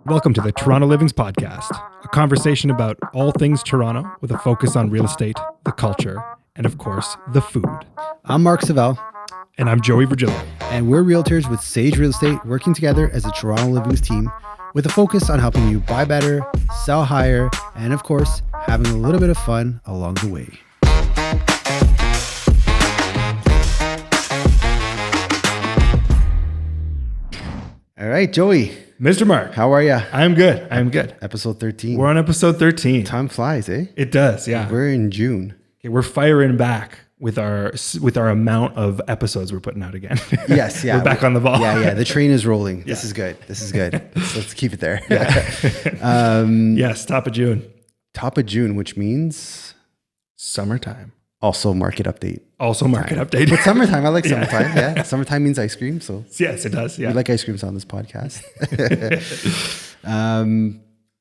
Welcome to the Toronto Livings Podcast, a conversation about all things Toronto with a focus on real estate, the culture, and of course, the food. I'm Mark Savell. And I'm Joey Virgilio. And we're realtors with Sage Real Estate working together as a Toronto Livings team with a focus on helping you buy better, sell higher, and of course, having a little bit of fun along the way. All right, Joey. Mr. Mark. How are you? I'm good. Episode 13. We're on episode 13. Time flies, eh? It does, yeah. We're in June. Okay, we're firing back with our amount of episodes we're putting out again. Yes, yeah. We're back on the ball. Yeah. The train is rolling. Yeah. This is good. Let's keep it there. Yeah. Yes, top of June. Top of June, which means Summertime. also market update. Also market update. But summertime, I like summertime. Yeah. Summertime means ice cream. So Yes, it does. Yeah. we like ice creams on this podcast.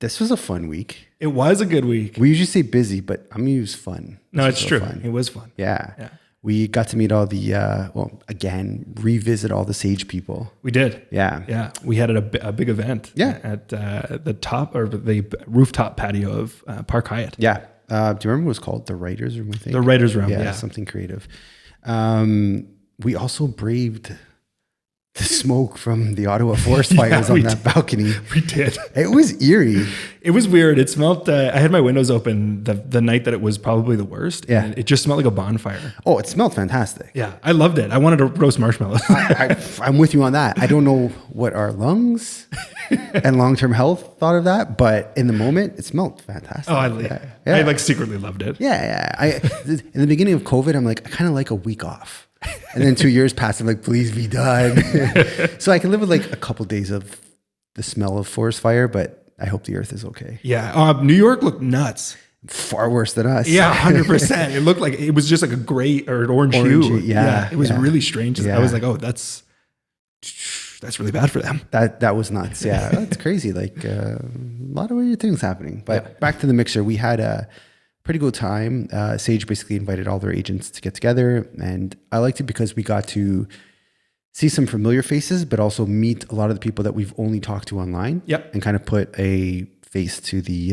This was a fun week. It was a good week. We usually say busy, but I'm going to use fun. No, This it's was true. fun. It was fun. Yeah. We got to meet all the, revisit all the Sage people. We did. Yeah. Yeah. We had a big event at the top or the rooftop patio of Park Hyatt. Yeah. Do you remember what it was called? The Writers Room, I think. The Writers Room. Yeah. Something creative. We also braved the smoke from the Ottawa forest fires on that balcony. We did. It was eerie. It was weird. It smelled, I had my windows open the night that it was probably the worst. Yeah. And it just smelled like a bonfire. Oh, it smelled fantastic. Yeah. I loved it. I wanted to roast marshmallows. I'm with you on that. I don't know what our lungs and long-term health thought of that, but in the moment, it smelled fantastic. Oh, I like secretly loved it. Yeah. In the beginning of COVID, I'm like, I kind of like a week off. And then 2 years passed, I'm like, please be done. So I can live with like a couple days of the smell of forest fire, but I hope the earth is okay. Yeah. New York looked nuts. Far worse than us. Yeah, 100%. It looked like it was just like a gray or an orange hue. Yeah. It was really strange. Yeah. I was like, oh, that's really bad for them. That was nuts. Yeah, that's crazy. Like a lot of weird things happening. But back to the mixer, we had a pretty good time. Sage basically invited all their agents to get together, and I liked it because we got to see some familiar faces, but also meet a lot of the people that we've only talked to online. Yep. And kind of put a face to the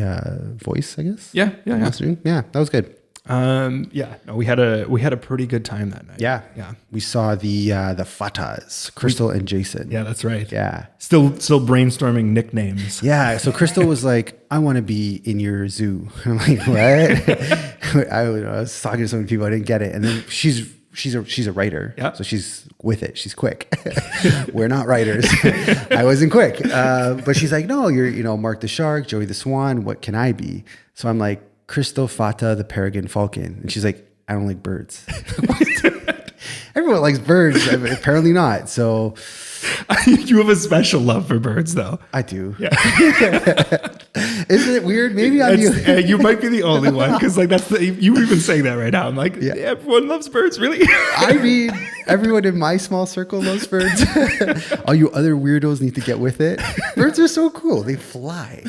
voice, I guess. Yeah. Yeah, that was good. No, we had a pretty good time that night. Yeah. We saw the Fatas, Crystal and Jason. Yeah, that's right. Yeah. Still brainstorming nicknames. Yeah. So Crystal was like, I want to be in your zoo. I'm like, what? I was talking to so many people, I didn't get it. And then she's a writer. Yeah. So she's with it. She's quick. We're not writers. I wasn't quick. But she's like, no, you're, Mark the Shark, Joey the Swan. What can I be? So I'm like, Crystal Fata the Peregrine Falcon. And she's like, I don't like birds. Everyone likes birds. Apparently not. So You have a special love for birds, though. I do. Yeah. Isn't it weird? Maybe you might be the only one because like you were even saying that right now. I'm like, yeah, everyone loves birds, really? I mean, everyone in my small circle loves birds. All you other weirdos need to get with it. Birds are so cool. They fly.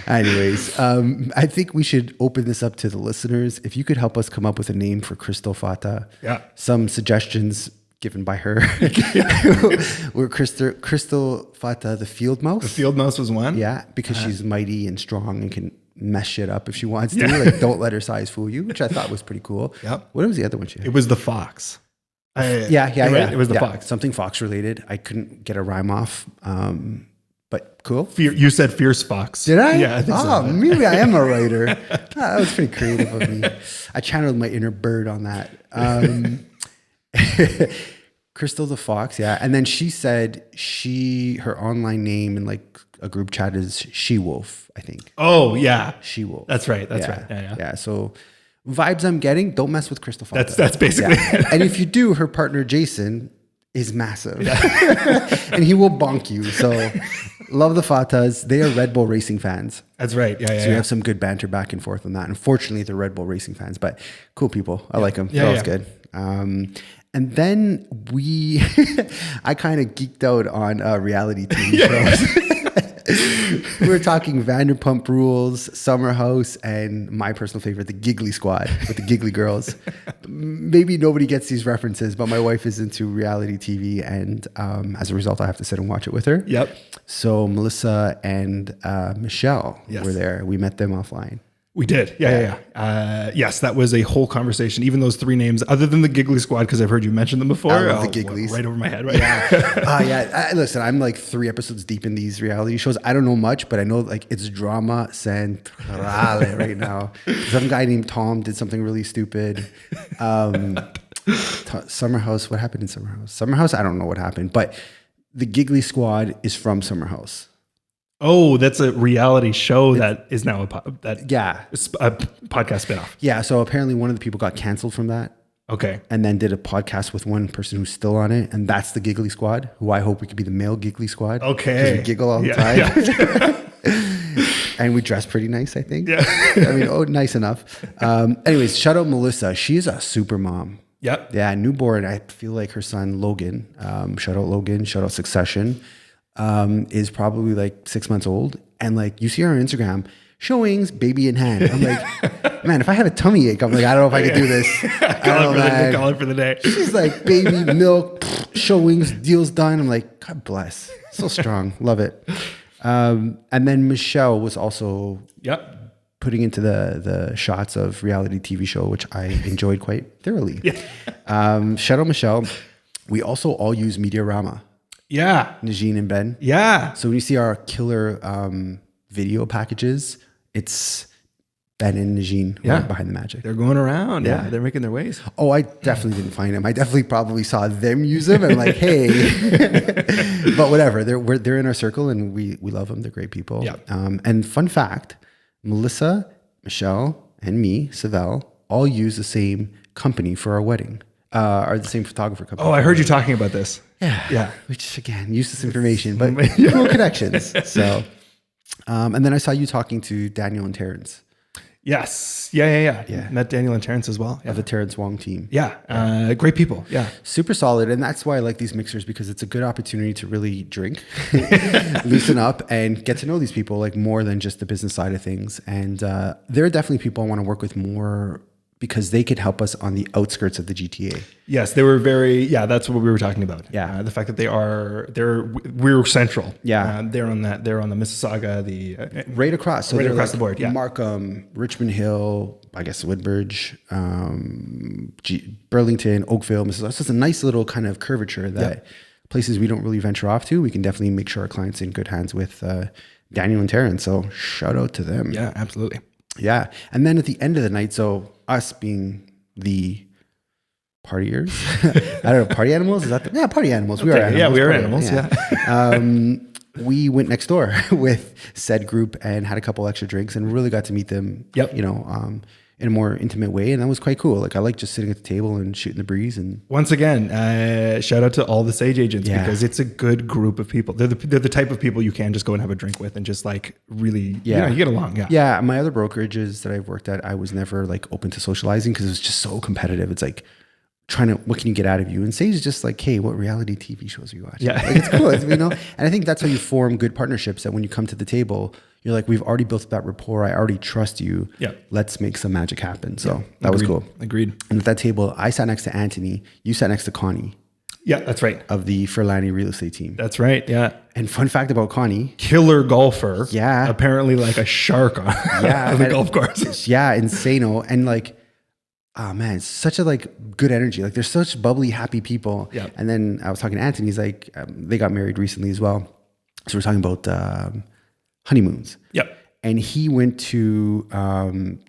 Anyways, I think we should open this up to the listeners. If you could help us come up with a name for Crystal Fata. Yeah. Some suggestions given by her. We're Crystal Fata, the field mouse. The field mouse was one. Yeah, because she's mighty and strong and can mess shit up if she wants to. Like, don't let her size fool you, which I thought was pretty cool. Yep. What was the other one she had? It was the fox. Yeah. It was the fox. Something fox related. I couldn't get a rhyme off. But cool. You said fierce fox. Did I? Yeah, I think so. Maybe I am a writer. That was pretty creative of me. I channeled my inner bird on that. Crystal the Fox, yeah. And then she said her online name in like a group chat is She Wolf, I think. Oh, yeah. She Wolf. That's right. That's right. Yeah. So vibes I'm getting, don't mess with Crystal Fata. That's basically it. And if you do, her partner Jason is massive. And he will bonk you. So love the Fatas. They are Red Bull Racing fans. That's right. Yeah. So we have some good banter back and forth on that. Unfortunately, they're Red Bull Racing fans, but cool people. I like them. They're always good. And then I kind of geeked out on reality TV shows. We're talking Vanderpump Rules, Summer House, and my personal favorite, the Giggly Squad with the Giggly Girls. Maybe nobody gets these references, but my wife is into reality TV, and as a result, I have to sit and watch it with her. Yep. So Melissa and Michelle were there. We met them offline. We did. Yeah. Yes, that was a whole conversation. Even those three names, other than the Giggly Squad, because I've heard you mention them before. I love the Gigglies. Right over my head, right? Yeah. Listen, I'm like 3 episodes deep in these reality shows. I don't know much, but I know like it's drama centrale right now. Some guy named Tom did something really stupid. Summer House. What happened in Summer House? Summer House, I don't know what happened, but the Giggly Squad is from Summer House. Oh, that's a reality show that is now a podcast spinoff. Yeah, so apparently one of the people got canceled from that. Okay. And then did a podcast with one person who's still on it, and that's the Giggly Squad, who I hope we could be the male Giggly Squad. Okay. Because we giggle all the time. And we dress pretty nice, I think. Yeah. I mean, nice enough. Anyways, shout out Melissa. She's a super mom. Yep. Yeah, newborn. I feel like her son, Logan, shout out Logan, shout out Succession, is probably like 6 months old. And like you see her on Instagram, showings, baby in hand. I'm like, man, if I had a tummy ache, I'm like, I don't know if I could do this. Call it for the day. She's like, baby, milk, showings, deals done. I'm like, God bless. So strong. Love it. And then Michelle was also putting into the shots of reality TV show, which I enjoyed quite thoroughly. Yeah. Shout out Michelle. We also all use Mediarama. Yeah. Najeen and Ben. Yeah. So when you see our killer video packages, it's Ben and Najeen who are behind the magic. They're going around. Yeah. They're making their ways. Oh, I definitely didn't find them. I definitely probably saw them use them and like, hey, but whatever. They're in our circle and we love them. They're great people. Yeah. And fun fact, Melissa, Michelle, and me, Savelle, all use the same company for our wedding. Are the same photographer company. Oh, I heard you talking about this. Yeah. Which again, useless information, but cool connections. So, and then I saw you talking to Daniel and Terrence. Yes. Yeah. Met Daniel and Terrence as well. Of the Terrence Wong team. Yeah. Great people. Yeah. Super solid. And that's why I like these mixers, because it's a good opportunity to really drink, loosen up, and get to know these people like more than just the business side of things. And there are definitely people I want to work with more, because they could help us on the outskirts of the GTA. Yes, they were that's what we were talking about. Yeah. The fact that we're central. Yeah. They're on the Mississauga, right across. So right they're across like the board. Yeah. Markham, Richmond Hill, I guess Woodbridge, Burlington, Oakville, Mississauga. So it's a nice little kind of curvature that places we don't really venture off to. We can definitely make sure our clients are in good hands with Daniel and Terrence. So shout out to them. Yeah, absolutely. Yeah. And then at the end of the night, so us being the partiers, I don't know, party animals? Is that party animals. We are animals. Yeah, we are animals. Yeah. We went next door with said group and had a couple extra drinks and really got to meet them, in a more intimate way. And that was quite cool. Like I like just sitting at the table and shooting the breeze. And once again, shout out to all the Sage agents, because it's a good group of people. They're the type of people you can just go and have a drink with and just like really, you get along. Yeah. Yeah. My other brokerages that I've worked at, I was never like open to socializing because it was just so competitive. It's like what can you get out of you? And Sage is just like, hey, what reality TV shows are you watching? Yeah. Like, it's cool, And I think that's how you form good partnerships, that when you come to the table, you're like, we've already built that rapport. I already trust you. Yeah. Let's make some magic happen. So that was cool. Agreed. And at that table, I sat next to Anthony. You sat next to Connie. Yeah, that's right. Of the Furlani real estate team. That's right. Yeah. And fun fact about Connie. Killer golfer. Yeah. Apparently like a shark on the golf course. Yeah. Insano. And like, oh man, it's such a like good energy. Like they're such bubbly, happy people. Yeah. And then I was talking to Anthony. He's like, they got married recently as well. So we're talking about honeymoons. Yep. And he went to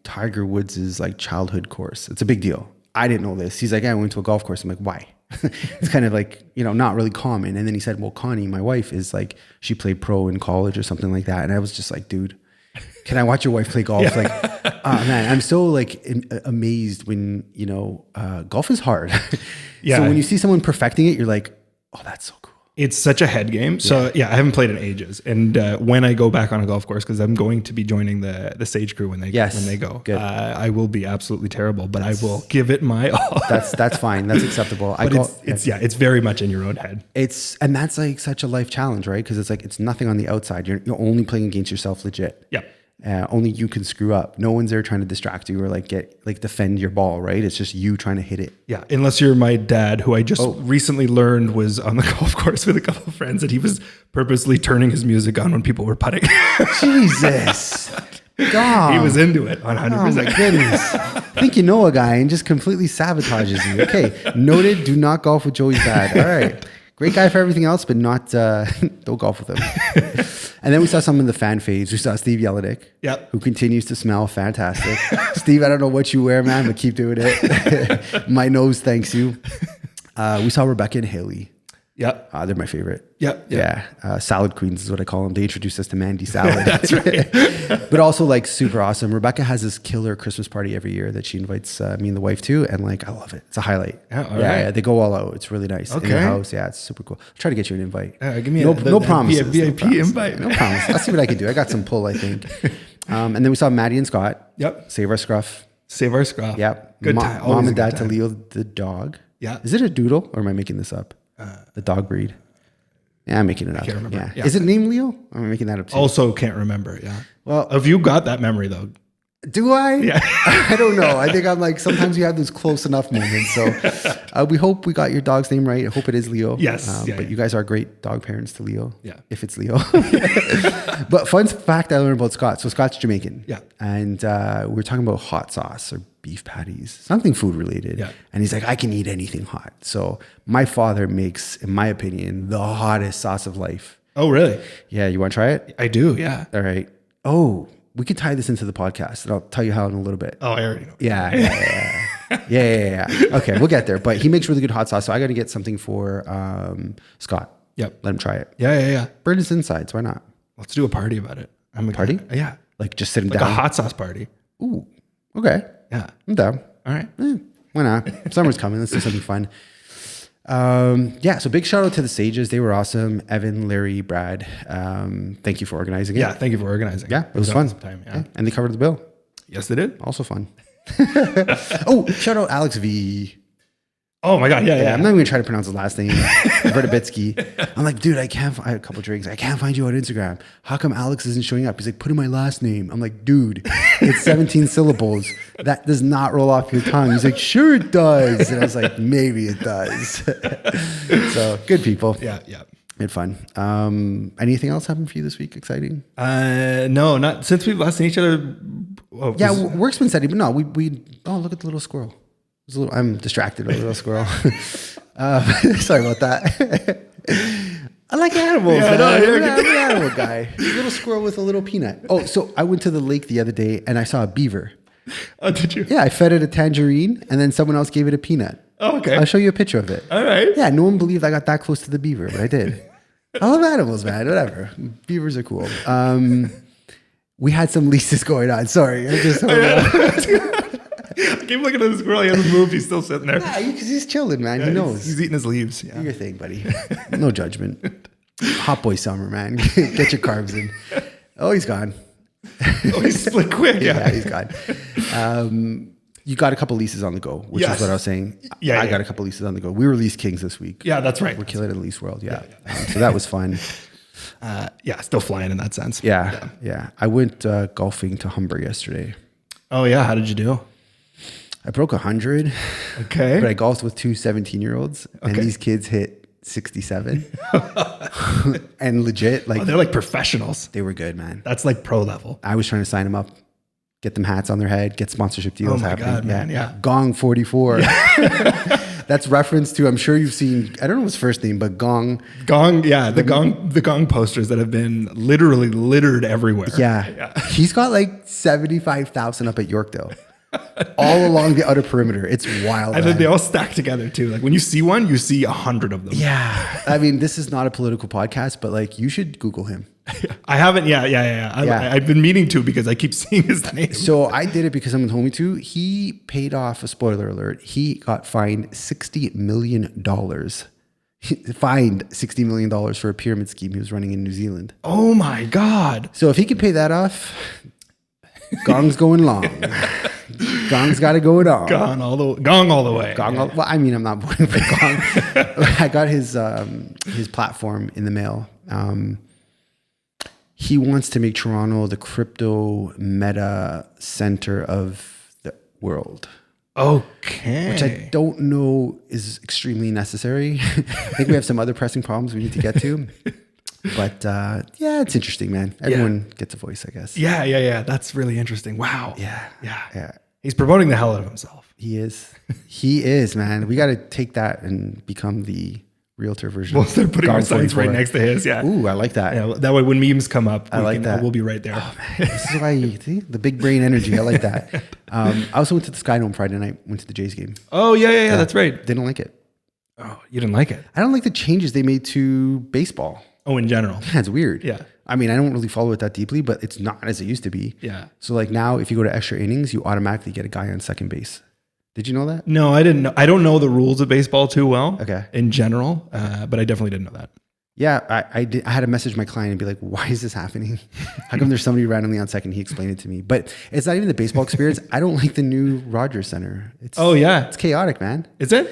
Tiger Woods's like childhood course. It's a big deal. I didn't know this. He's like, I went to a golf course. I'm like, why? It's kind of like, not really common. And then he said, well, Connie, my wife, is like, she played pro in college or something like that. And I was just like, dude, can I watch your wife play golf? Yeah. Like, oh man, I'm so like amazed when, golf is hard. Yeah. So when you see someone perfecting it, you're like, oh, that's so cool. It's such a head game. So yeah, I haven't played in ages. And when I go back on a golf course, because I'm going to be joining the Sage crew when they go, I will be absolutely terrible, but I will give it my all. That's fine. That's acceptable. It's very much in your own head. And that's like such a life challenge, right? Because it's like it's nothing on the outside. You're only playing against yourself, legit. Yeah. Only you can screw up. No one's there trying to distract you or defend your ball, right? It's just you trying to hit it. Yeah, unless you're my dad, who I just recently learned was on the golf course with a couple of friends, and he was purposely turning his music on when people were putting. Jesus. God. He was into it 100%. Oh my goodness. I think you know a guy and just completely sabotages you. Okay, noted, do not golf with Joey's dad. All right. Great guy for everything else, but not don't golf with him. And then we saw some of the fan faves. We saw Steve Yelenick, who continues to smell fantastic. Steve, I don't know what you wear, man, but keep doing it. My nose thanks you. We saw Rebecca and Haley. Yep. They're my favorite. Yep. Yeah. Salad queens is what I call them. They introduced us to Mandy Salad. That's right. But also like super awesome. Rebecca has this killer Christmas party every year that she invites me and the wife to. And like, I love it. It's a highlight. Yeah. They go all out. It's really nice. Okay. In the house. Yeah. It's super cool. I'll try to get you an invite. Give me no promises. VIP invite. No promise. I'll see what I can do. I got some pull, I think. And then we saw Maddie and Scott. Yep. Save our scruff. Yep. Good time. Mom and dad to Leo the dog. Yeah. Is it a doodle or am I making this up? The dog breed. Yeah, I'm making it up. I can't remember. Yeah. Is it named Leo? Or am I making that up too? Also can't remember. Yeah. Well, have you got that memory though? Do I? Yeah. I don't know. I think I'm like, sometimes you have those close enough moments. So we hope we got your dog's name right. I hope it is Leo. Yes. But you guys are great dog parents to Leo. Yeah. If it's Leo. But fun fact I learned about Scott. So Scott's Jamaican. Yeah. And we were talking about hot sauce or beef patties, something food related. Yeah. And he's like, I can eat anything hot. So my father makes, in my opinion, the hottest sauce of life. Oh, really? Yeah. You want to try it? I do. Yeah. All right. Oh, we could tie this into the podcast and I'll tell you how in a little bit. Oh, I already know. Yeah. Okay. We'll get there, but he makes really good hot sauce. So I got to get something for Scott. Yep. Let him try it. Yeah. Burn his insides. Why not? Let's do a party about it. Party? Yeah. Like just sitting like down. a hot sauce party. Ooh. Okay. Yeah. I'm down. All right. Why not? Summer's coming. Let's do something fun. So big shout out to the Sages. They were awesome. Evan, Larry, Brad. Thank you for organizing it. Yeah, thank you for organizing. Yeah, it was fun. Time, yeah. And they covered the bill. Yes, they did. Also fun. Oh, shout out Alex V. Oh my God. Yeah. I'm not even gonna try to pronounce his last name. Vertibitsky. I'm like, dude, I had a couple drinks. I can't find you on Instagram. How come Alex isn't showing up? He's like, put in my last name. I'm like, dude, it's 17 syllables. That does not roll off your tongue. He's like, sure it does. And I was like, maybe it does. So good people. Yeah. Good fun. Anything else happened for you this week? Exciting? No, not since we've last seen each other. Work's been steady, but no, we look at the little squirrel. I'm distracted by the little squirrel. Sorry about that. I like animals. Yeah, man. I'm an animal guy. A little squirrel with a little peanut. Oh, so I went to the lake the other day and I saw a beaver. Oh, did you? Yeah, I fed it a tangerine and then someone else gave it a peanut. Oh, okay. I'll show you a picture of it. All right. Yeah, no one believed I got that close to the beaver, but I did. I love animals, man. Whatever. Beavers are cool. We had some leases going on. Sorry. I keep looking at this squirrel. He hasn't moved. He's still sitting there. Yeah, because he's chilling, man. He knows. He's eating his leaves. Yeah. Do your thing, buddy. No judgment. Hot boy summer, man. Get your carbs in. Oh, he's gone. Oh, he's split quick. Yeah, he's gone. You got a couple leases on the go, which is what I was saying. I got a couple leases on the go. We were lease kings this week. Yeah, that's right. We're killing it in lease world. Yeah. So that was fun. Still flying in that sense. Yeah. I went golfing to Humber yesterday. Oh, yeah. How did you do? I broke 100. Okay. But I golfed with two 17-year-olds, and these kids hit 67. And legit, like they're like professionals. They were good, man. That's like pro level. I was trying to sign them up, get them hats on their head, get sponsorship deals happening. God, man. Yeah. Gong 44. Yeah. That's reference to, I'm sure you've seen, I don't know his first name, but Gong. Gong, yeah. The Gong posters that have been literally littered everywhere. Yeah. He's got like 75,000 up at Yorkdale. All along the outer perimeter. It's wild. And then they all stack together too. Like when you see one, you see 100 of them. Yeah. I mean, this is not a political podcast, but like you should Google him. I haven't. Yeah. I've been meaning to because I keep seeing his name. So I did it because someone told me to. He paid off, a spoiler alert, he got fined $60 million fined $60 million for a pyramid scheme he was running in New Zealand. Oh my God. So if he could pay that off, Gong's going long. Gong's got it going on. Gong all the way. Well, I mean, I'm not voting for Gong. I got his platform in the mail. He wants to make Toronto the crypto meta center of the world. Okay. Which I don't know is extremely necessary. I think we have some other pressing problems we need to get to. But yeah, it's interesting, man. Everyone gets a voice, I guess. Yeah. That's really interesting. Wow. Yeah. He's promoting the hell out of himself. He is, man. We got to take that and become the realtor version. We'll start putting our signs right next to his. Yeah. Ooh, I like that. Yeah. That way, when memes come up, that. We'll be right there. Oh, man. This is why you see the big brain energy. I like that. I also went to the Sky Dome Friday night. Went to the Jays game. Oh yeah. That's right. Didn't like it. Oh, you didn't like it? I don't like the changes they made to baseball. Oh, in general. Yeah, it's weird. Yeah. I mean, I don't really follow it that deeply, but it's not as it used to be. Yeah. So like now, if you go to extra innings, you automatically get a guy on second base. Did you know that? No, I didn't know. I don't know the rules of baseball too well. Okay. In general, but I definitely didn't know that. Yeah, I had to message my client and be like, why is this happening? How come there's somebody randomly on second? He explained it to me. But it's not even the baseball experience. I don't like the new Rogers Center. It's chaotic, man. Is it?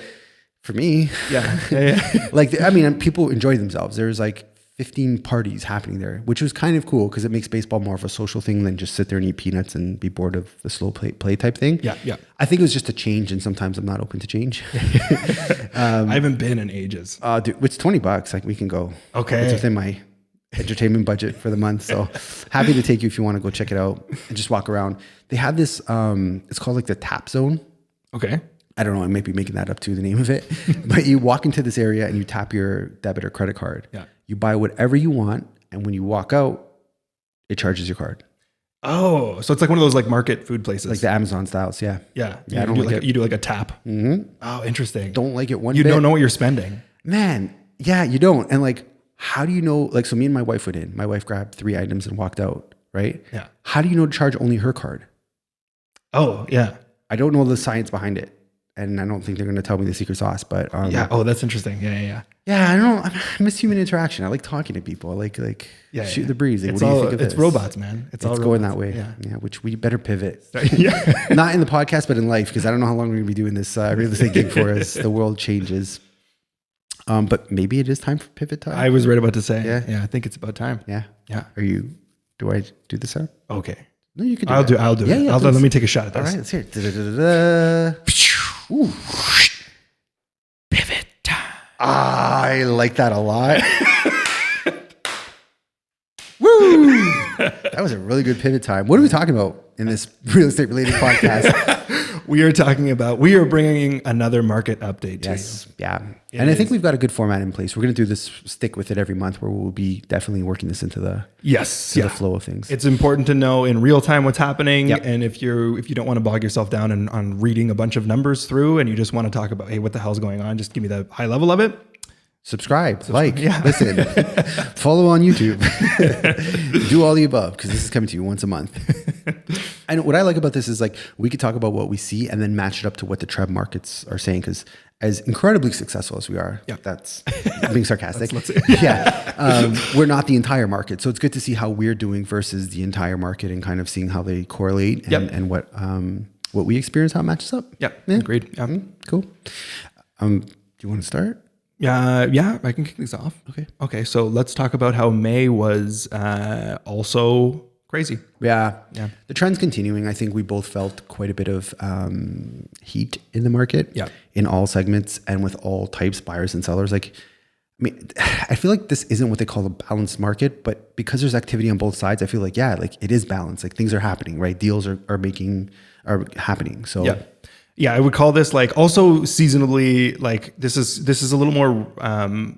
For me. Yeah. Like, I mean, people enjoy themselves. There's like 15 parties happening there, which was kind of cool because it makes baseball more of a social thing than just sit there and eat peanuts and be bored of the slow play type thing. Yeah. I think it was just a change, and sometimes I'm not open to change. I haven't been in ages. Dude, it's $20. Like, we can go. Okay. It's within my entertainment budget for the month. So happy to take you if you want to go check it out and just walk around. They have this, it's called like the Tap Zone. Okay. I don't know. I might be making that up too, the name of it. But you walk into this area and you tap your debit or credit card. Yeah. You buy whatever you want. And when you walk out, it charges your card. Oh, so it's like one of those like market food places. Like the Amazon styles. Yeah. Yeah. I don't like it. You do like a tap. Mm-hmm. Oh, interesting. Don't like it one bit. bit. You don't know what you're spending. Man. Yeah, you don't. And like, how do you know? Like, so me and my wife went in. My wife grabbed 3 items and walked out. Right. Yeah. How do you know to charge only her card? Oh, yeah. I don't know the science behind it. And I don't think they're going to tell me the secret sauce, but yeah. Oh, that's interesting. Yeah. Yeah, I don't know. I miss human interaction. I like talking to people. I like shoot the breeze. Like, what do you think of this? It's robots, man. It's all going robots. that way. Yeah. Which we better pivot. Yeah. Not in the podcast, but in life, because I don't know how long we're going to be doing this real estate gig for as the world changes. But maybe it is time for pivot time. I was right about to say. Yeah. I think it's about time. Yeah. Yeah. Do I do this out? Okay. No, you can. I'll do it. Yeah. Let me take a shot at this. All right. Let's hear it. Ooh. Pivot time. I like that a lot. Woo! That was a really good pivot time. What are we talking about in this real estate related podcast? We are bringing another market update to you. Yeah. And I think we've got a good format in place. We're going to do this, stick with it every month, where we'll be definitely working this into the the flow of things. It's important to know in real time what's happening. Yep. And if you don't want to bog yourself down on reading a bunch of numbers through, and you just want to talk about, hey, what the hell's going on? Just give me the high level of it. Subscribe, listen, follow on YouTube, do all the above, because this is coming to you once a month. And what I like about this is like, we could talk about what we see and then match it up to what the TRREB markets are saying. Because as incredibly successful as we are, that's being sarcastic. We're not the entire market. So it's good to see how we're doing versus the entire market and kind of seeing how they correlate and what we experience, how it matches up. Yeah. Agreed. Yeah. Cool. Do you want to start? Yeah, I can kick these off. Okay. So let's talk about how May was also crazy. Yeah. The trend's continuing. I think we both felt quite a bit of heat in the market. Yeah. In all segments and with all types, buyers and sellers. Like, I mean, I feel like this isn't what they call a balanced market, but because there's activity on both sides, I feel like, it is balanced. Like, things are happening, right? Deals are happening. So yeah, I would call this like also seasonably, like this is a little more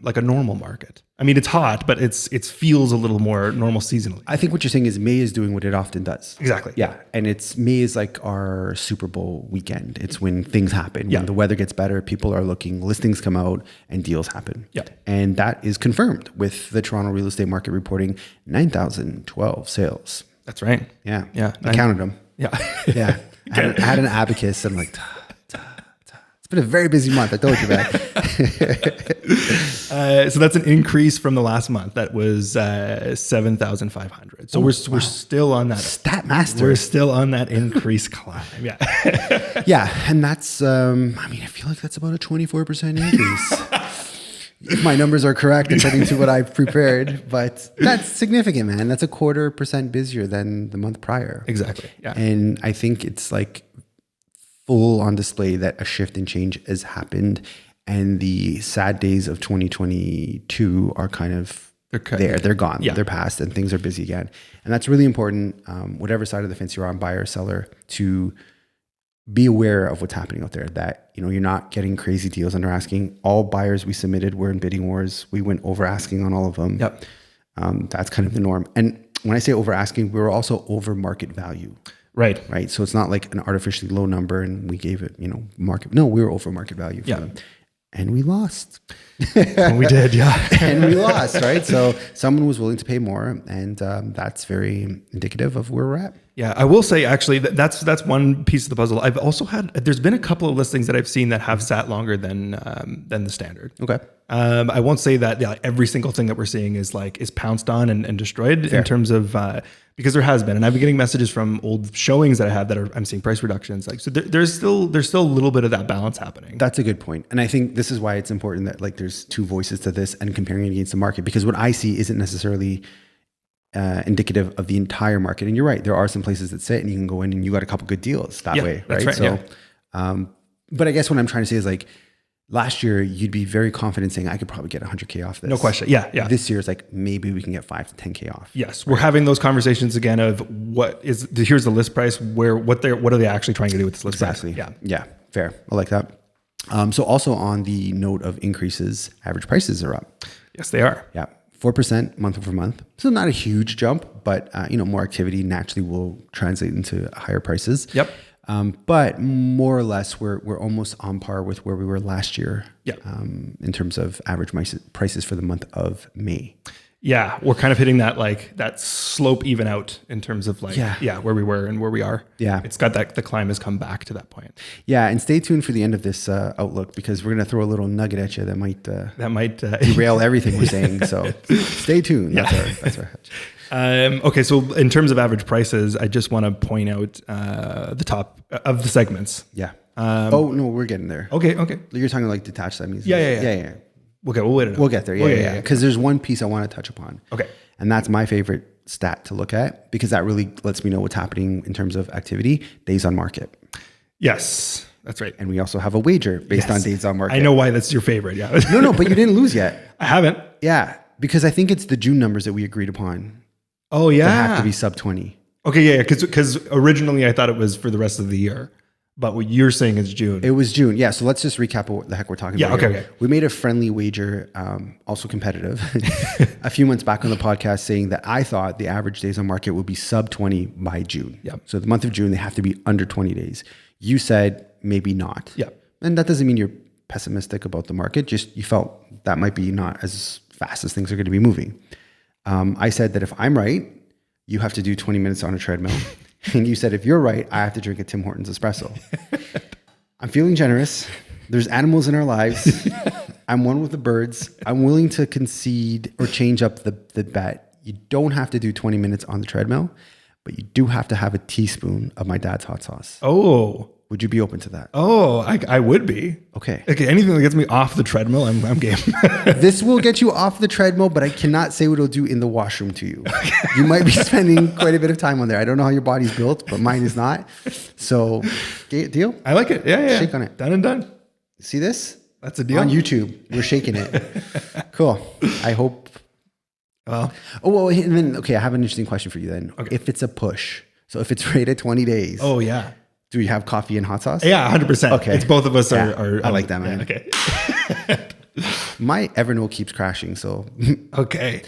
like a normal market. I mean, it's hot, but it feels a little more normal seasonally. I think what you're saying is May is doing what it often does. Exactly. Yeah. And May is like our Super Bowl weekend. It's when things happen. When the weather gets better, people are looking, listings come out and deals happen. Yeah. And that is confirmed with the Toronto real estate market reporting 9,012 sales. That's right. Yeah. Yeah. I counted them. Yeah. Yeah. I had an abacus and I'm like, been a very busy month. I told you that. So that's an increase from the last month. That was 7,500. So we're still on that. Stat master. We're still on that increase climb. Yeah. Yeah. And that's, I feel like that's about a 24% increase. If my numbers are correct according to what I've prepared, but that's significant, man. That's a 0.25% busier than the month prior. Exactly. Yeah. And I think it's like full on display that a shift and change has happened, and the sad days of 2022 are kind of they're gone. Yeah. They're past, and things are busy again. And that's really important, whatever side of the fence you're on, buyer or seller, to be aware of what's happening out there, that, you know, you're not getting crazy deals under asking. All buyers we submitted were in bidding wars. We went over asking on all of them. Yep. That's kind of the norm. And when I say over asking, we were also over market value. Right. Right. So it's not like an artificially low number and we gave it, you know, market. No, we were over market value for them. And we lost. We did, yeah. And we lost, right? So someone was willing to pay more, and that's very indicative of where we're at. Yeah, I will say actually that's one piece of the puzzle. I've also there's been a couple of listings that I've seen that have sat longer than the standard. Okay. I won't say that every single thing that we're seeing is pounced on and destroyed. Fair. In terms of because there has been, and I've been getting messages from old showings that I have I'm seeing price reductions. So there's still a little bit of that balance happening. That's a good point, and I think this is why it's important that there's two voices to this and comparing it against the market, because what I see isn't necessarily indicative of the entire market. And you're right, there are some places that sit and you can go in and you got a couple good deals that way, right? Right. So, but I guess what I'm trying to say is last year you'd be very confident saying I could probably get 100K off this. No question. Yeah. This year it's maybe we can get 5 to 10K off. Yes, we're having those conversations again of here's the list price. What are they actually trying to do with this list price? Exactly. Yeah. Fair. I like that. So also on the note of increases, average prices are up. Yes, they are. Yeah. 4% month over month. So not a huge jump, but more activity naturally will translate into higher prices. Yep. But more or less, we're almost on par with where we were last year. Yep. In terms of average prices for the month of May. Yeah, we're kind of hitting that slope even out in terms of where we were and where we are. Yeah. It's got the climb has come back to that point. Yeah, and stay tuned for the end of this outlook, because we're going to throw a little nugget at you that might derail everything we're saying. So stay tuned. That's our hedge. Okay, so in terms of average prices, I just want to point out the top of the segments. Yeah. No, we're getting there. Okay. You're talking detached semis. Yeah. Okay, we'll wait it out. We'll get there. Yeah. Because there's one piece I want to touch upon. Okay. And that's my favorite stat to look at, because that really lets me know what's happening in terms of activity, days on market. Yes, that's right. And we also have a wager based on days on market. I know why that's your favorite. Yeah. No, but you didn't lose yet. I haven't. Yeah, because I think it's the June numbers that we agreed upon. Oh, yeah. To have to be sub 20. Okay, yeah, because originally I thought it was for the rest of the year. But what you're saying is June. It was June. Yeah. So let's just recap what the heck we're talking about. Okay. We made a friendly wager, also competitive, a few months back on the podcast, saying that I thought the average days on market would be sub 20 by June. Yeah. So the month of June, they have to be under 20 days. You said maybe not. Yeah. And that doesn't mean you're pessimistic about the market. Just you felt that might be not as fast as things are going to be moving. I said that if I'm right, you have to do 20 minutes on a treadmill. And you said, if you're right, I have to drink a Tim Hortons espresso. I'm feeling generous. There's animals in our lives. I'm one with the birds. I'm willing to concede or change up the bet. You don't have to do 20 minutes on the treadmill, but you do have to have a teaspoon of my dad's hot sauce. Oh. Would you be open to that? Oh, I would be. Okay. Anything that gets me off the treadmill, I'm game. This will get you off the treadmill, but I cannot say what it'll do in the washroom to you. You might be spending quite a bit of time on there. I don't know how your body's built, but mine is not. So, deal? I like it. Yeah. Shake on it. Done and done. See this? That's a deal. On YouTube, we're shaking it. Cool. I hope. Well. Oh, well, and then, okay, I have an interesting question for you then. Okay. If it's a push, so if it's rated 20 days. Oh, yeah. Do you have coffee and hot sauce? Yeah, 100%. Okay. It's both of us are I like that, man. Yeah, okay. My Evernote keeps crashing, so. Okay.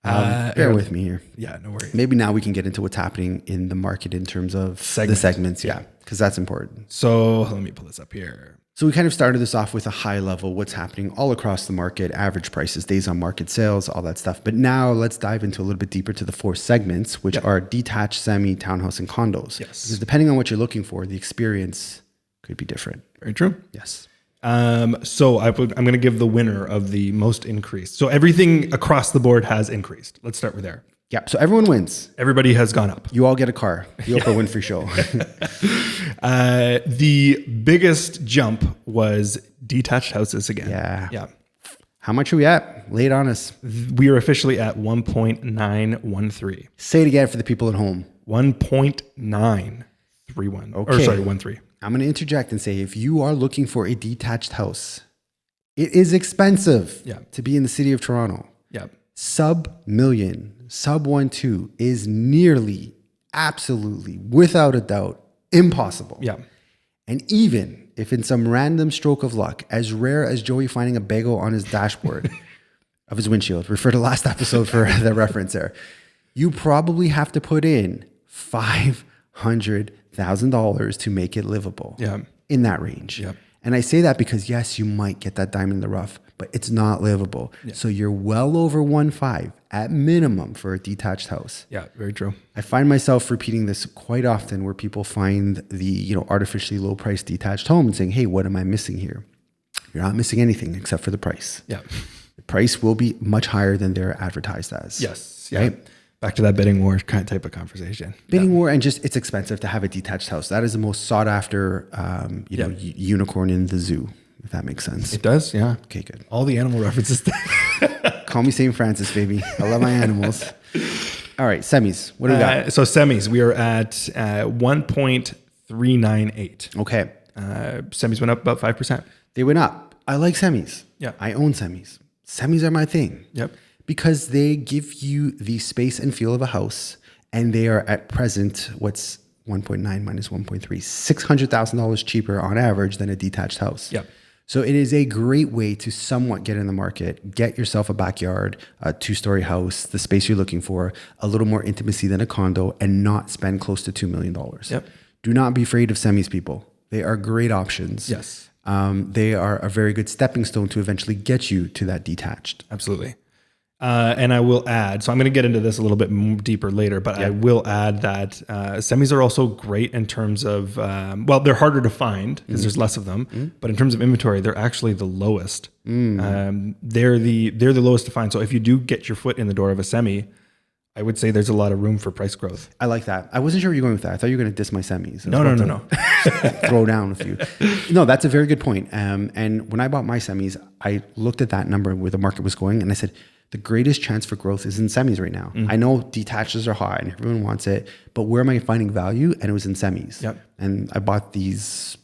Bear with me here. Yeah, no worries. Maybe now we can get into what's happening in the market in terms of the segments. Yeah, because that's important. So let me pull this up here. So we kind of started this off with a high level, what's happening all across the market, average prices, days on market sales, all that stuff. But now let's dive into a little bit deeper to the 4 segments, which are detached, semi, townhouse, and condos. Yes. Because depending on what you're looking for, the experience could be different. Very true. Yes. So I'm going to give the winner of the most increased. So everything across the board has increased. Let's start with there. Yeah. So everyone wins. Everybody has gone up. You all get a car. The Oprah Winfrey Show. The biggest jump was detached houses again. Yeah. How much are we at? Lay it on us. We are officially at 1.913. Say it again for the people at home. 1.931. Okay. Or sorry, 13. I'm going to interject and say, if you are looking for a detached house, it is expensive to be in the city of Toronto. Yeah. Sub-million, sub-1.2 is nearly, absolutely, without a doubt, impossible. Yeah. And even if in some random stroke of luck, as rare as Joey finding a bagel on his dashboard of his windshield, refer to last episode for the reference there, you probably have to put in $500,000 to make it livable. Yeah. In that range. Yeah. And I say that because yes, you might get that diamond in the rough, but it's not livable. Yeah. So you're well over 1.5 at minimum for a detached house. Yeah, very true. I find myself repeating this quite often where people find the, artificially low price detached home and saying, hey, what am I missing here? You're not missing anything except for the price. Yeah. The price will be much higher than they're advertised as. Yes. Yeah. Right? Back to that bidding war kind of type of conversation. Bidding war, and just it's expensive to have a detached house. That is the most sought after, unicorn in the zoo, if that makes sense. It does, yeah. Okay, good. All the animal references. Call me St. Francis, baby. I love my animals. All right, semis. What do we got? So semis, we are at 1.398. Okay. Semis went up about 5%. They went up. I like semis. Yeah. I own semis. Semis are my thing. Yep. Because they give you the space and feel of a house, and they are at present, what's 1.9 minus 1.3, $600,000 cheaper on average than a detached house. Yep. So it is a great way to somewhat get in the market, get yourself a backyard, a 2-story house, the space you're looking for, a little more intimacy than a condo, and not spend close to $2 million. Yep. Do not be afraid of semis, people. They are great options. Yes. They are a very good stepping stone to eventually get you to that detached. Absolutely. And I will add, so I'm going to get into this a little bit deeper later, but I will add that semis are also great in terms of, they're harder to find because there's less of them, but in terms of inventory, they're actually the lowest. They're the lowest to find. So if you do get your foot in the door of a semi, I would say there's a lot of room for price growth. I like that. I wasn't sure where you're going with that. I thought you were going to diss my semis. No. Throw down a few. No, that's a very good point. And when I bought my semis, I looked at that number where the market was going, and I said, the greatest chance for growth is in semis right now. I know detacheds are hot and everyone wants it, but where am I finding value? And it was in semis. Yep. And I bought these,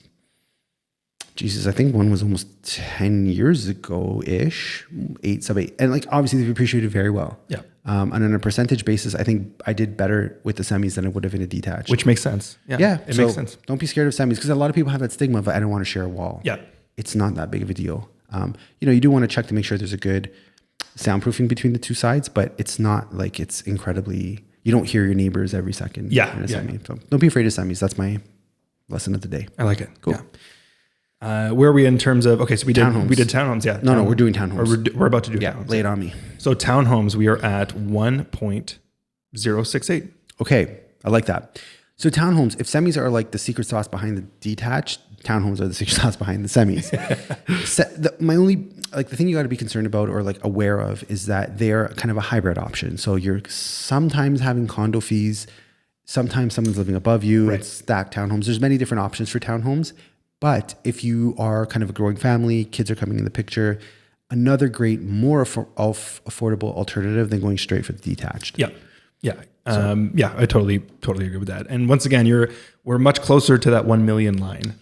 I think one was almost 10 years ago-ish, 8. And like, obviously they've appreciated very well. Yeah. And on a percentage basis, I think I did better with the semis than I would have in a detached. Which makes sense. Yeah. It makes sense. Don't be scared of semis, because a lot of people have that stigma of, I don't want to share a wall. Yeah. It's not that big of a deal. You do want to check to make sure there's a good soundproofing between the two sides, but it's not like it's incredibly, you don't hear your neighbors every second. Yeah. In a semi. So don't be afraid of semis. That's my lesson of the day. I like it. Cool. Yeah. Where are we in terms of, okay, so we did townhomes. Yeah. No, we're doing townhomes. We're about to do townhomes. Lay it on me. So townhomes, we are at 1.068. Okay. I like that. So townhomes, if semis are like the secret sauce behind the detached, townhomes are the secret sauce behind the semis. The thing you got to be concerned about or like aware of is that they're kind of a hybrid option. So you're sometimes having condo fees, sometimes someone's living above you. Right. It's stacked townhomes. There's many different options for townhomes. But if you are kind of a growing family, kids are coming in the picture, another great, more affordable alternative than going straight for the detached. Yeah. Yeah. I totally agree with that. And once again, we're much closer to that 1 million line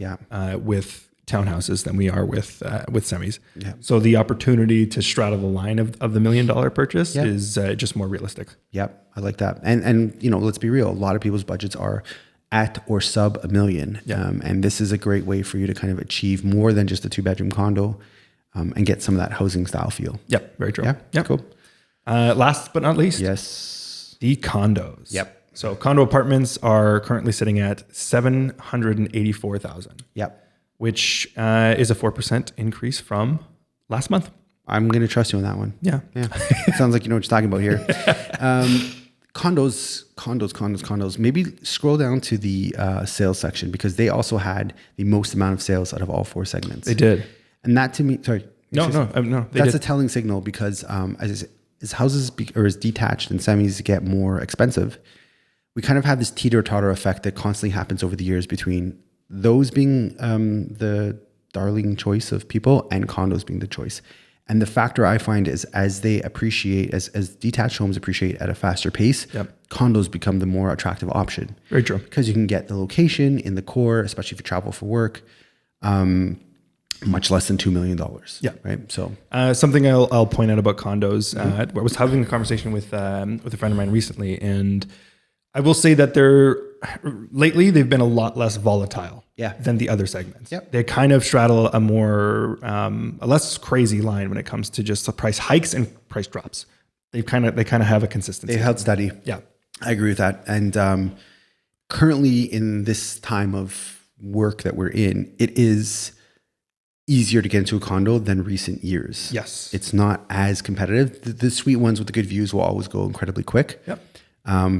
with townhouses than we are with semis. Yeah. So the opportunity to straddle the line of the $1 million purchase is just more realistic. Yep. I like that. And let's be real. A lot of people's budgets are at or sub $1 million. Yeah. And this is a great way for you to kind of achieve more than just a 2-bedroom condo and get some of that housing style feel. Yep. Very true. Yeah. Yep. Cool. Last but not least. Yes. The condos. Yep. So condo apartments are currently sitting at $784,000. Yep. Which is a 4% increase from last month. I'm going to trust you on that one. Yeah. Sounds like you know what you're talking about here. Condos. Maybe scroll down to the sales section, because they also had the most amount of sales out of all 4 segments. They did. And that to me, sorry. No. That's a telling signal because as houses or as detached and semis get more expensive, we kind of have this teeter-totter effect that constantly happens over the years between those being the darling choice of people and condos being the choice. And the factor I find is as they appreciate, as detached homes appreciate at a faster pace, condos become the more attractive option. Very true. Because you can get the location in the core, especially if you travel for work, much less than $2 million. Yeah. Right. So something I'll point out about condos. I was having a conversation with a friend of mine recently, and I will say that lately they've been a lot less volatile than the other segments. Yep. They kind of straddle a more a less crazy line when it comes to just the price hikes and price drops. They kind of have a consistency. They held steady. Yeah, I agree with that. And currently in this time of work that we're in, it is easier to get into a condo than recent years. Yes. It's not as competitive. The sweet ones with the good views will always go incredibly quick. Yep.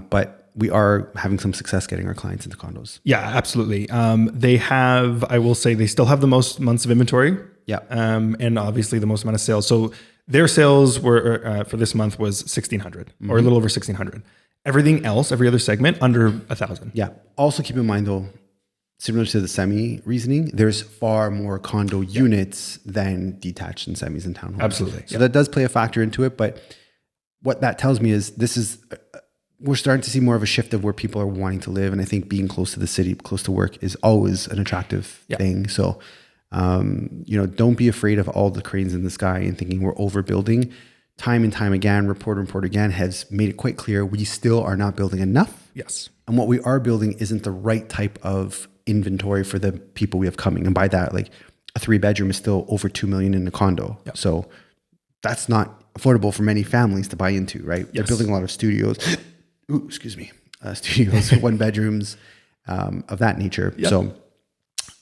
But we are having some success getting our clients into condos. Yeah, absolutely. They have, I will say, they still have the most months of inventory. Yeah. And obviously the most amount of sales. So their sales were for this month was 1,600 or a little over 1,600. Everything else, every other segment under 1,000. Yeah. Also keep in mind though, similar to the semi reasoning, there's far more condo units than detached and semis in townhomes. Absolutely. So that does play a factor into it. But what that tells me is we're starting to see more of a shift of where people are wanting to live. And I think being close to the city, close to work is always an attractive thing. So, don't be afraid of all the cranes in the sky and thinking we're overbuilding. Time and time again, report again has made it quite clear we still are not building enough. Yes. And what we are building isn't the right type of inventory for the people we have coming. And by that, like a 3-bedroom is still over $2 million in a condo. Yep. So that's not affordable for many families to buy into, right? Yes. They're building a lot of studios. Studios, 1-bedrooms, of that nature. Yep. So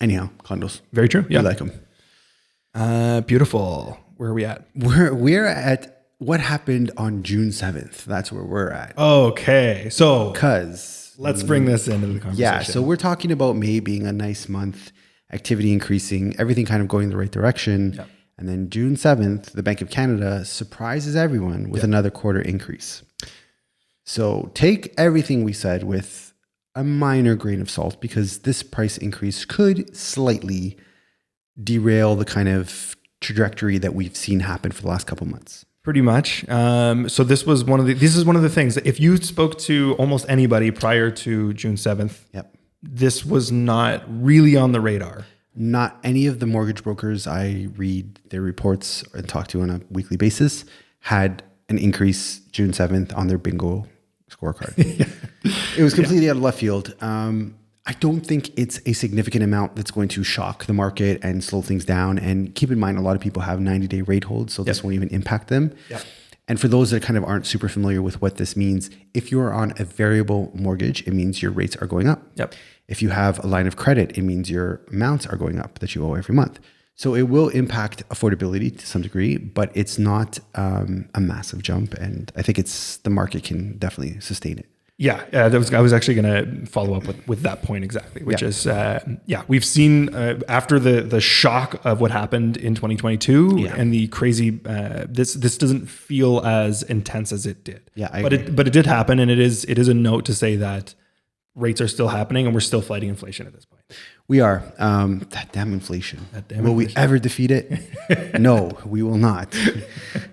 anyhow, condos. Very true. Yeah. We like them. Beautiful. Where are we at? We're at what happened on June 7th. That's where we're at. Okay. So let's bring this into the conversation. Yeah. So we're talking about May being a nice month, activity increasing, everything kind of going in the right direction. Yep. And then June 7th, the Bank of Canada surprises everyone with another quarter increase. So take everything we said with a minor grain of salt because this price increase could slightly derail the kind of trajectory that we've seen happen for the last couple of months. Pretty much. So this is one of the things that if you spoke to almost anybody prior to June 7th, this was not really on the radar. Not any of the mortgage brokers I read their reports and talk to on a weekly basis had an increase June 7th on their bingo scorecard. It was completely out of left field. I don't think it's a significant amount that's going to shock the market and slow things down. And keep in mind, a lot of people have 90-day rate holds, so this won't even impact them. And for those that kind of aren't super familiar with what this means, if you're on a variable mortgage, it means your rates are going up. If you have a line of credit, it means your amounts are going up that you owe every month. So it will impact affordability to some degree, but it's not a massive jump. And I think the market can definitely sustain it. Yeah, I was actually going to follow up with that point exactly, which is, we've seen after the shock of what happened in 2022 and the crazy, this doesn't feel as intense as it did. But it did happen, and it is a note to say that rates are still happening and we're still fighting inflation at this point. We are. That damn inflation. Will we ever defeat it? No, we will not.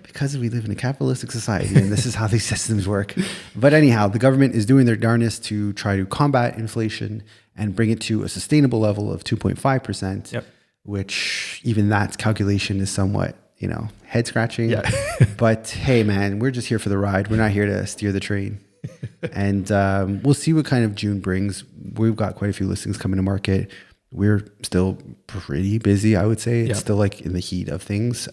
Because we live in a capitalistic society and this is how these systems work. But anyhow, the government is doing their darnest to try to combat inflation and bring it to a sustainable level of 2.5%, which even that calculation is somewhat, head scratching. But hey, man, we're just here for the ride. We're not here to steer the train. And we'll see what kind of June brings. We've got quite a few listings coming to market. We're still pretty busy, I would say. It's still like in the heat of things.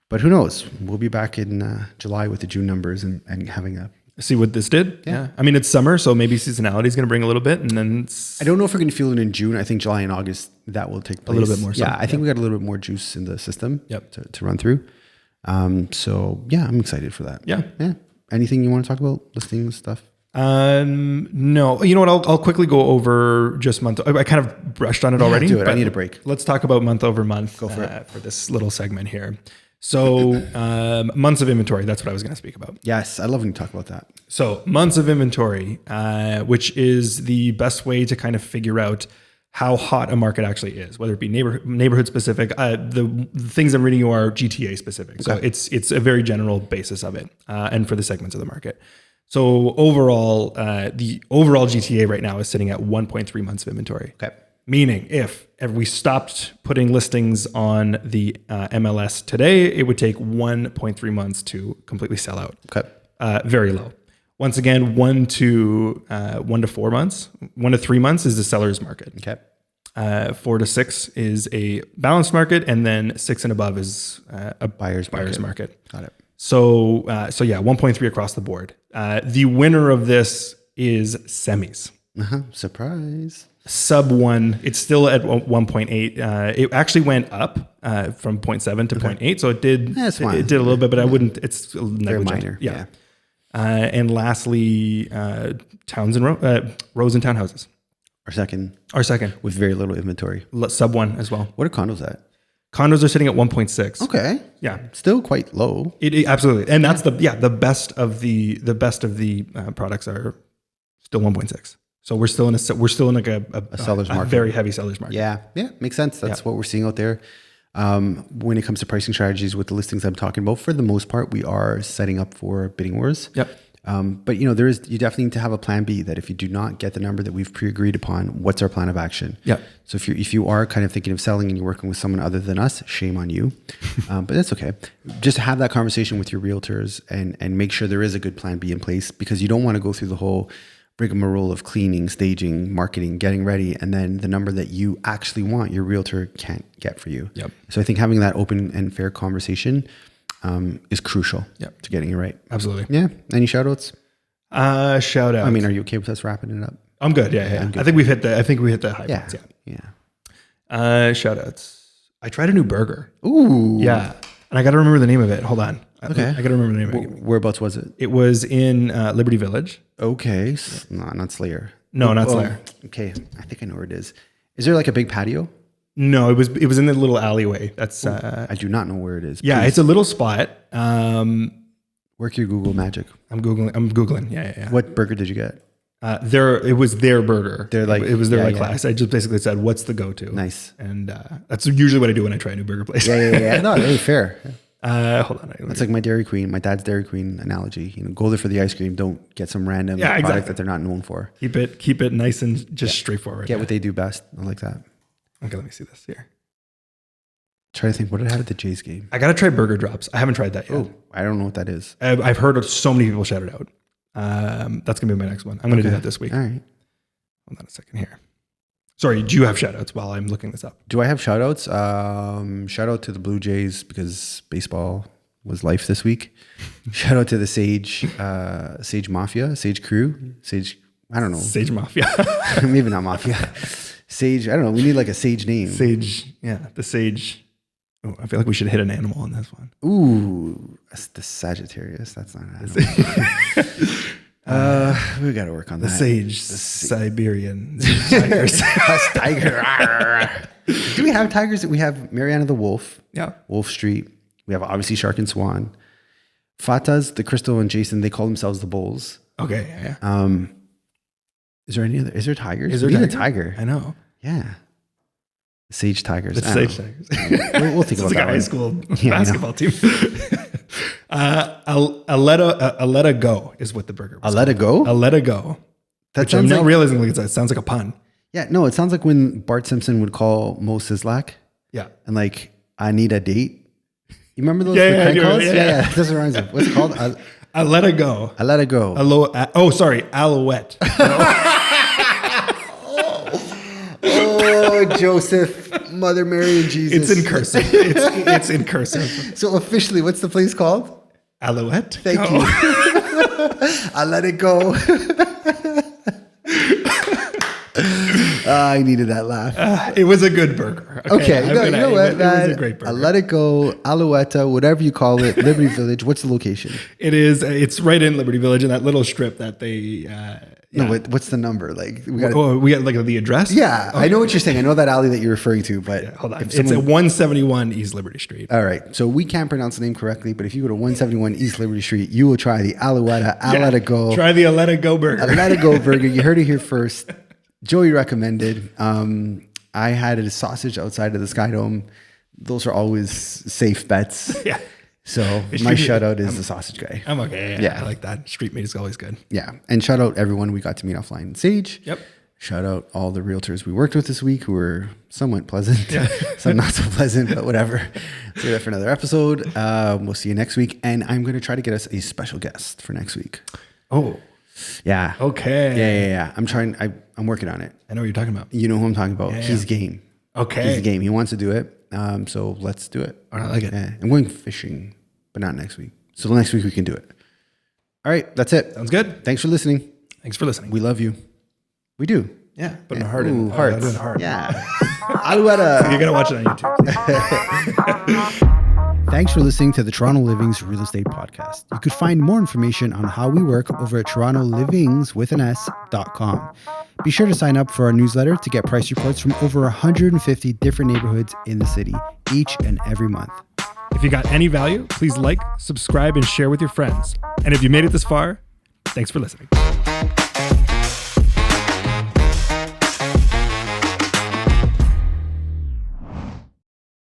But who knows? We'll be back in July with the June numbers and having a... See what this did? Yeah. I mean, it's summer, so maybe seasonality is going to bring a little bit. And then... I don't know if we're going to feel it in June. I think July and August, that will take place. A little bit more so. Yeah, I think we got a little bit more juice in the system to run through. So, yeah, I'm excited for that. Yeah. Anything you want to talk about? Listings, stuff? No, you know what? I'll quickly go over just month. I kind of brushed on it already. Do it. I need a break. Let's talk about month over month. Go for it. For this little segment here. So months of inventory. That's what I was going to speak about. Yes, I love when you talk about that. So months of inventory, which is the best way to kind of figure out how hot a market actually is, whether it be neighborhood specific. The things I'm reading you are GTA specific. So it's a very general basis of it, and for the segments of the market. So overall, the overall GTA right now is sitting at 1.3 months of inventory. Okay. Meaning if we stopped putting listings on the MLS today, it would take 1.3 months to completely sell out. Okay. Very low. Once again, 1 to 4 months, 1 to 3 months is the seller's market. Okay. 4 to 6 is a balanced market, and then 6 and above is a buyer's market. Got it. So yeah, 1.3 across the board. The winner of this is semis. Surprise. Sub 1, it's still at 1.8. It actually went up from 0.7 to 0.8, so it did. That's fine. It did a little bit, but I wouldn't. It's negligible. Very minor. Yeah. And lastly, towns and rows and townhouses. Our second. With With very little inventory. sub 1 as well. What are condos at? Condos are sitting at 1.6. Okay. Yeah. Still quite low. It absolutely, and that's the best of the products are still 1.6. So we're still in like a seller's market. Very heavy seller's market. Yeah. Makes sense. That's what we're seeing out there. When it comes to pricing strategies with the listings I'm talking about, for the most part, we are setting up for bidding wars. Yep. But you definitely need to have a plan B, that if you do not get the number that we've pre-agreed upon, what's our plan of action? Yeah. So if you are kind of thinking of selling and you're working with someone other than us, shame on you. But that's okay. Just have that conversation with your realtors and make sure there is a good plan B in place, because you don't want to go through the whole rigmarole of cleaning, staging, marketing, getting ready, and then the number that you actually want, your realtor can't get for you. Yep. So I think having that open and fair conversation is crucial to getting it right. Absolutely. Yeah. Any shout outs? Shout out. I mean, are you okay with us wrapping it up? I'm good. Yeah. I'm good. I think we hit the high points. Yeah. Shout outs. I tried a new burger. Ooh. Yeah. And I got to remember the name of it. Hold on. Okay. I got to remember the name of it. Whereabouts was it? It was in Liberty Village. Okay. No, not Slayer. No, not Slayer. Okay. I think I know where it is. Is there like a big patio? No, it was in the little alleyway. That's I do not know where it is. yeah, Please. it's a little spot. Work your Google magic. I'm googling. Yeah. What burger did you get? It was their burger. It was their class. I just basically said, "What's the go-to?" Nice. And that's usually what I do when I try a new burger place. Yeah. No, hey, fair. Hold on. That's like my Dairy Queen, my dad's Dairy Queen analogy. Go there for the ice cream. Don't get some random product that they're not known for. Keep it nice and just straightforward. Get what they do best. I like that. Okay, let me see this here. Try to think what did I have at the Jays game. I got to try Burger Drops. I haven't tried that yet. Oh, I don't know what that is. I've heard so many people shout it out. That's going to be my next one. I'm going to do that this week. All right. Hold on a second here. Sorry, do you have shout outs while I'm looking this up? Do I have shout outs? Shout out to the Blue Jays because baseball was life this week. Shout out to the Sage Mafia, Sage Crew, Sage, I don't know. Sage Mafia. Maybe not Mafia. Sage, I don't know. We need like a Sage name. Sage, yeah, the Sage. Oh, I feel like we should hit an animal on this one. Ooh, that's the Sagittarius. That's not an animal. We got to work on the that. Sage, the Siberian tigers. Tiger. Do we have tigers? We have Mariana the Wolf. Yeah. Wolf Street. We have obviously Shark and Swan. Fatah's, the Crystal and Jason, they call themselves the Bulls. Okay. Yeah. Is there any other? Is there tigers? Is there a tiger? I know. Yeah. Sage Tigers. The Sage Tigers. We'll think about it's like that. A high school basketball team. Aloette Go is what the burger was. Aloette Go? Aloette Go. That I'm now realizing it sounds like a pun. Yeah, no, it sounds like when Bart Simpson would call Mo Sislak. Yeah. And like, I need a date. You remember those crank calls? Yeah. This reminds me. What's it called? Aloette Go. Aloette Go. Alouette. Oh, Joseph, Mother Mary, and Jesus. It's in cursive. It's in cursive. So officially, what's the place called? Alouette. Thank you. I'll let it go. I needed that laugh. It was a good burger. Okay, I'm you know what? It was a great burger. Let It Go, Aloette, whatever you call it, Liberty Village. What's the location? It's right in Liberty Village in that little strip that they. No, what's the number? Like we got like the address. Yeah, okay. I know what you're saying. I know that alley that you're referring to, but hold on. It's at 171 East Liberty Street. All right, so we can't pronounce the name correctly, but if you go to 171 East Liberty Street, you will try the Aloette Go. Try the Aloette Go burger. Aloette Go burger. You heard it here first. Joey recommended. I had a sausage outside of the Sky Dome. Those are always safe bets. Yeah. So my shout out is the sausage guy. I'm okay. Yeah, I like that. Street meat is always good. Yeah. And shout out everyone we got to meet offline. Sage. Yep. Shout out all the realtors we worked with this week who were somewhat pleasant. Yeah. Some not so pleasant, but whatever. See that for another episode. We'll see you next week. And I'm going to try to get us a special guest for next week. Oh. Yeah. Okay. Yeah. I'm working on it. I know what you're talking about. You know who I'm talking about. Yeah, He's game. Okay. He's game. He wants to do it. So let's do it. I like it. Yeah. I'm going fishing, but not next week. So next week we can do it. All right. That's it. Sounds good. Thanks for listening. Thanks for listening. We love you. We do. Yeah. Putting a heart in. Hearts. Doing heart. Yeah. Aloette. You're going to watch it on YouTube. Thanks for listening to the Toronto Livings Real Estate Podcast. You could find more information on how we work over at torontolivings.com. Be sure to sign up for our newsletter to get price reports from over 150 different neighborhoods in the city each and every month. If you got any value, please like, subscribe, and share with your friends. And if you made it this far, thanks for listening.